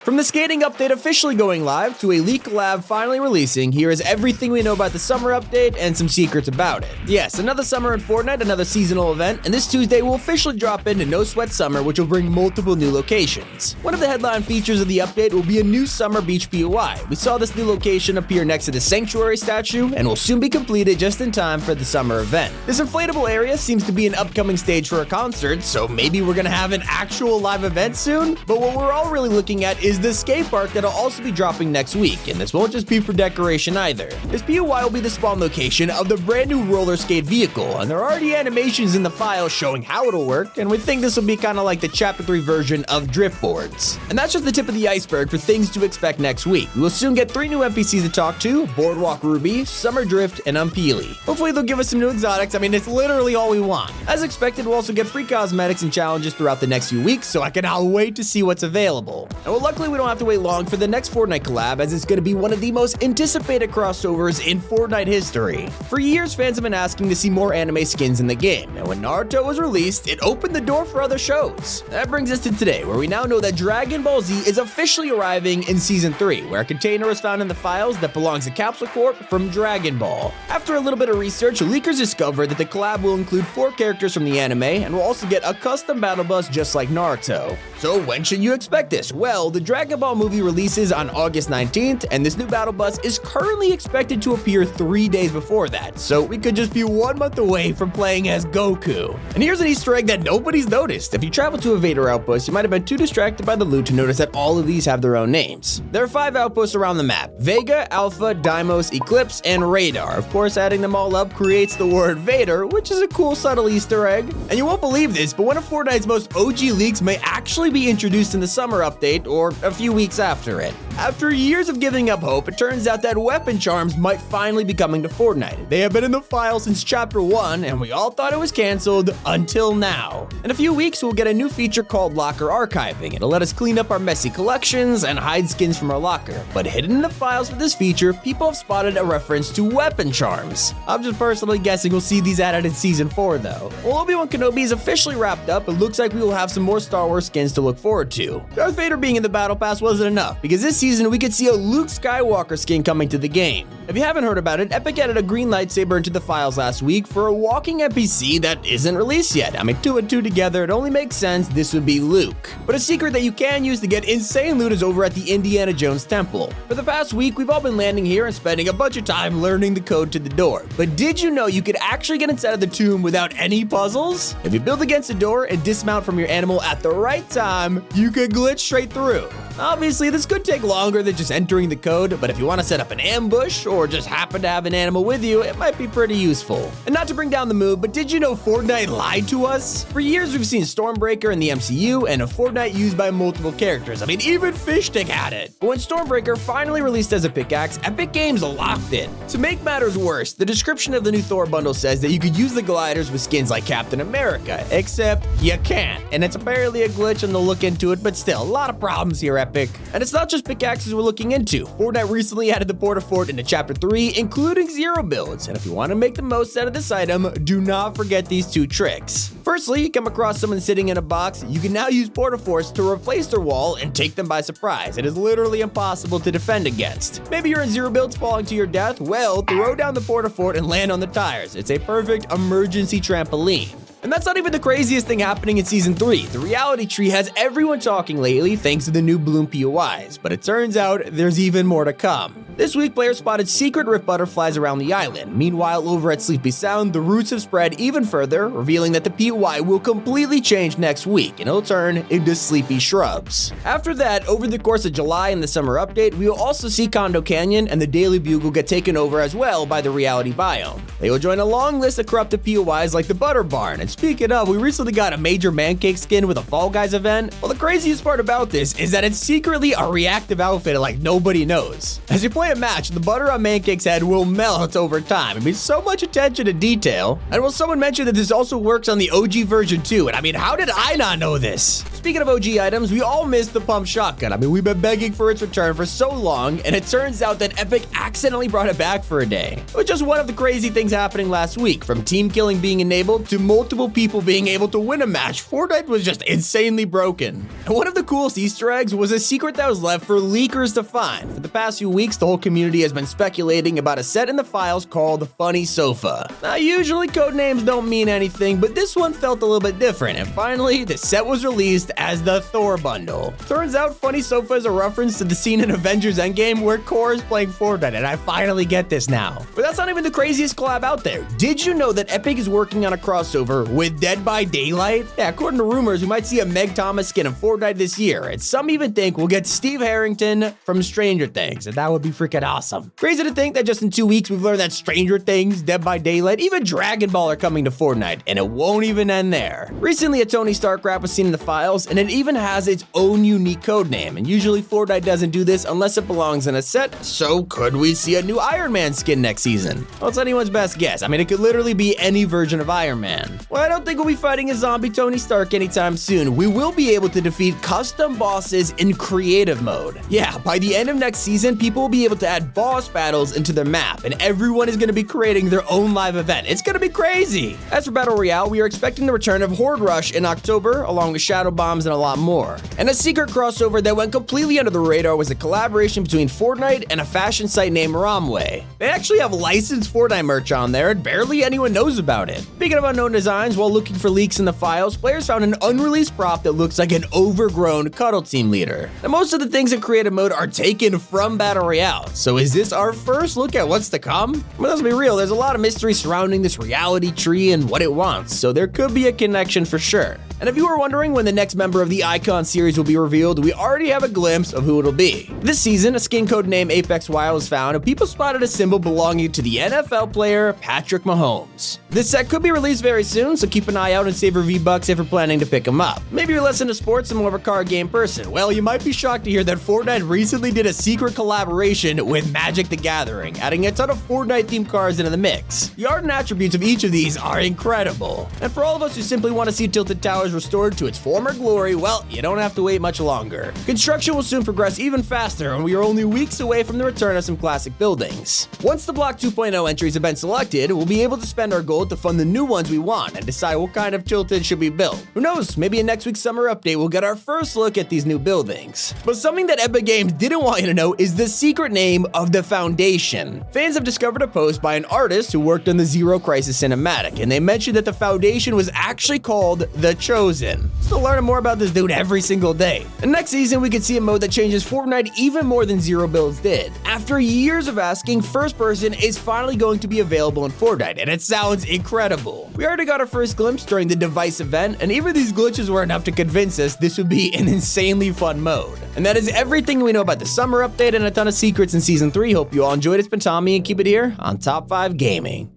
From the skating update officially going live to a leak collab finally releasing, here is everything we know about the summer update and some secrets about it. Yes, another summer in Fortnite, another seasonal event, and this Tuesday we'll officially drop into No Sweat Summer, which will bring multiple new locations. One of the headline features of the update will be a new summer beach POI. We saw this new location appear next to the Sanctuary statue and will soon be completed just in time for the summer event. This inflatable area seems to be an upcoming stage for a concert, so maybe we're gonna have an actual live event soon? But what we're all really looking at is the skate park that'll also be dropping next week, and this won't just be for decoration either. This POI will be the spawn location of the brand new roller skate vehicle, and there are already animations in the file showing how it'll work, and we think this will be kind of like the Chapter 3 version of drift boards. And that's just the tip of the iceberg for things to expect next week. We will soon get 3 new NPCs to talk to: Boardwalk Ruby, Summer Drift, and Unpeely. Hopefully they'll give us some new exotics. I mean, it's literally all we want. As expected, we'll also get free cosmetics and challenges throughout the next few weeks, so I cannot wait to see what's available. And well, luckily we don't have to wait long for the next Fortnite collab, as it's going to be one of the most anticipated crossovers in Fortnite history. For years, fans have been asking to see more anime skins in the game, and when Naruto was released, it opened the door for other shows. That brings us to today, where we now know that Dragon Ball Z is officially arriving in Season 3, where a container was found in the files that belongs to Capsule Corp from Dragon Ball. After a little bit of research, leakers discovered that the collab will include 4 characters from the anime, and will also get a custom battle bus just like Naruto. So when should you expect this? Well, the Dragon Ball movie releases on August 19th, and this new battle bus is currently expected to appear 3 days before that, so we could just be 1 month away from playing as Goku. And here's an Easter egg that nobody's noticed. If you travel to a Vader outpost, you might have been too distracted by the loot to notice that all of these have their own names. There are 5 outposts around the map: Vega, Alpha, Deimos, Eclipse, and Radar. Of course, adding them all up creates the word Vader, which is a cool subtle Easter egg. And you won't believe this, but one of Fortnite's most OG leaks may actually be introduced in the summer update, or a few weeks after it. After years of giving up hope, it turns out that weapon charms might finally be coming to Fortnite. They have been in the file since Chapter 1, and we all thought it was canceled until now. In a few weeks, we'll get a new feature called Locker Archiving. It'll let us clean up our messy collections and hide skins from our locker. But hidden in the files for this feature, people have spotted a reference to weapon charms. I'm just personally guessing we'll see these added in Season 4 though. Well, Obi-Wan Kenobi is officially wrapped up. It looks like we will have some more Star Wars skins to look forward to. Darth Vader being in the Battle Pass wasn't enough, because this season we could see a Luke Skywalker skin coming to the game. If you haven't heard about it, Epic added a green lightsaber into the files last week for a walking NPC that isn't released yet. I mean, 2 and 2 together, it only makes sense this would be Luke. But a secret that you can use to get insane loot is over at the Indiana Jones Temple. For the past week, we've all been landing here and spending a bunch of time learning the code to the door. But did you know you could actually get inside of the tomb without any puzzles? If you build against the door and dismount from your animal at the right time, you could glitch straight through. Obviously, this could take longer than just entering the code, but if you want to set up an ambush or just happen to have an animal with you, it might be pretty useful. And not to bring down the mood, but did you know Fortnite lied to us? For years, we've seen Stormbreaker in the MCU and a Fortnite used by multiple characters. I mean, even Fishstick had it. But when Stormbreaker finally released as a pickaxe, Epic Games locked it. To make matters worse, the description of the new Thor bundle says that you could use the gliders with skins like Captain America, except you can't. And it's apparently a glitch, and they'll look into it, but still, a lot of problems here, Epic. And it's not just pickaxes we're looking into. Fortnite recently added the Porta Fort into Chapter 3, including 0 builds. And if you want to make the most out of this item, do not forget these 2 tricks. Firstly, you come across someone sitting in a box, you can now use Porta Forts to replace their wall and take them by surprise. It is literally impossible to defend against. Maybe you're in 0 builds falling to your death? Well, throw down the Porta Fort and land on the tires. It's a perfect emergency trampoline. And that's not even the craziest thing happening in Season 3. The reality tree has everyone talking lately thanks to the new Bloom POIs, but it turns out there's even more to come. This week, players spotted secret rift butterflies around the island. Meanwhile, over at Sleepy Sound, the roots have spread even further, revealing that the POI will completely change next week, and it'll turn into sleepy shrubs. After that, over the course of July and the summer update, we will also see Condo Canyon and the Daily Bugle get taken over as well by the reality biome. They will join a long list of corrupted POIs like the Butter Barn. And speaking of, we recently got a major Man Cake skin with a Fall Guys event. Well, the craziest part about this is that it's secretly a reactive outfit like nobody knows. As you play a match, the butter on Man Cake's head will melt over time. I mean, so much attention to detail. And will someone mention that this also works on the OG version too? And I mean, how did I not know this? Speaking of OG items, we all missed the pump shotgun. I mean, we've been begging for its return for so long, and it turns out that Epic accidentally brought it back for a day. It was just one of the crazy things happening last week, from team killing being enabled to multiple people being able to win a match. Fortnite was just insanely broken. And one of the coolest Easter eggs was a secret that was left for leakers to find. For the past few weeks, the whole community has been speculating about a set in the files called the Funny Sofa. Now, usually code names don't mean anything, but this one felt a little bit different, and finally, the set was released as the Thor bundle. Turns out Funny Sofa is a reference to the scene in Avengers Endgame where Thor is playing Fortnite, and I finally get this now. But that's not even the craziest collab out there. Did you know that Epic is working on a crossover with Dead by Daylight? Yeah, according to rumors, we might see a Meg Thomas skin in Fortnite this year, and some even think we'll get Steve Harrington from Stranger Things, and that would be freaking awesome. Crazy to think that just in 2 weeks we've learned that Stranger Things, Dead by Daylight, even Dragon Ball are coming to Fortnite, and it won't even end there. Recently, a Tony Stark rap was seen in the files, and it even has its own unique codename, and usually Fortnite doesn't do this unless it belongs in a set, so could we see a new Iron Man skin next season? Well, it's anyone's best guess. I mean, it could literally be any version of Iron Man. Well, I don't think we'll be fighting a zombie Tony Stark anytime soon. We will be able to defeat custom bosses in creative mode. Yeah, by the end of next season, people will be able to add boss battles into their map, and everyone is going to be creating their own live event. It's going to be crazy. As for Battle Royale, we are expecting the return of Horde Rush in October, along with Shadow Bombs and a lot more. And a secret crossover that went completely under the radar was a collaboration between Fortnite and a fashion site named Romwe. They actually have licensed Fortnite merch on there, and barely anyone knows about it. Speaking of unknown designs, while looking for leaks in the files, players found an unreleased prop that looks like an overgrown Cuddle team leader. Now, most of the things in creative mode are taken from Battle Royale, so is this our first look at what's to come? Well, let's be real, there's a lot of mystery surrounding this reality tree and what it wants, so there could be a connection for sure. And if you were wondering when the next member of the Icon series will be revealed, we already have a glimpse of who it'll be. This season, a skin code named Apex Wild was found, and people spotted a symbol belonging to the NFL player Patrick Mahomes. This set could be released very soon, so keep an eye out and save your V-Bucks if you're planning to pick them up. Maybe you're less into sports and more of a card game person. Well, you might be shocked to hear that Fortnite recently did a secret collaboration with Magic the Gathering, adding a ton of Fortnite-themed cards into the mix. The art and attributes of each of these are incredible. And for all of us who simply want to see Tilted Towers restored to its former glory, well, you don't have to wait much longer. Construction will soon progress even faster, and we are only weeks away from the return of some classic buildings. Once the Block 2.0 entries have been selected, we'll be able to spend our gold to fund the new ones we want and decide what kind of Tilted should be built. Who knows, maybe in next week's summer update we'll get our first look at these new buildings. But something that Epic Games didn't want you to know is the secret name of the Foundation. Fans have discovered a post by an artist who worked on the Zero Crisis cinematic, and they mentioned that the Foundation was actually called The Chosen. Still learning more about this dude every single day. And next season we could see a mode that changes Fortnite even more than Zero Builds did. After years of asking, first person is finally going to be available in Fortnite, and it sounds incredible. We already got our first glimpse during the device event, and even these glitches were enough to convince us this would be an insanely fun mode. And that is everything we know about the summer update and a ton of secrets in Season 3. Hope you all enjoyed. It's been Tommy, and keep it here on Top 5 Gaming.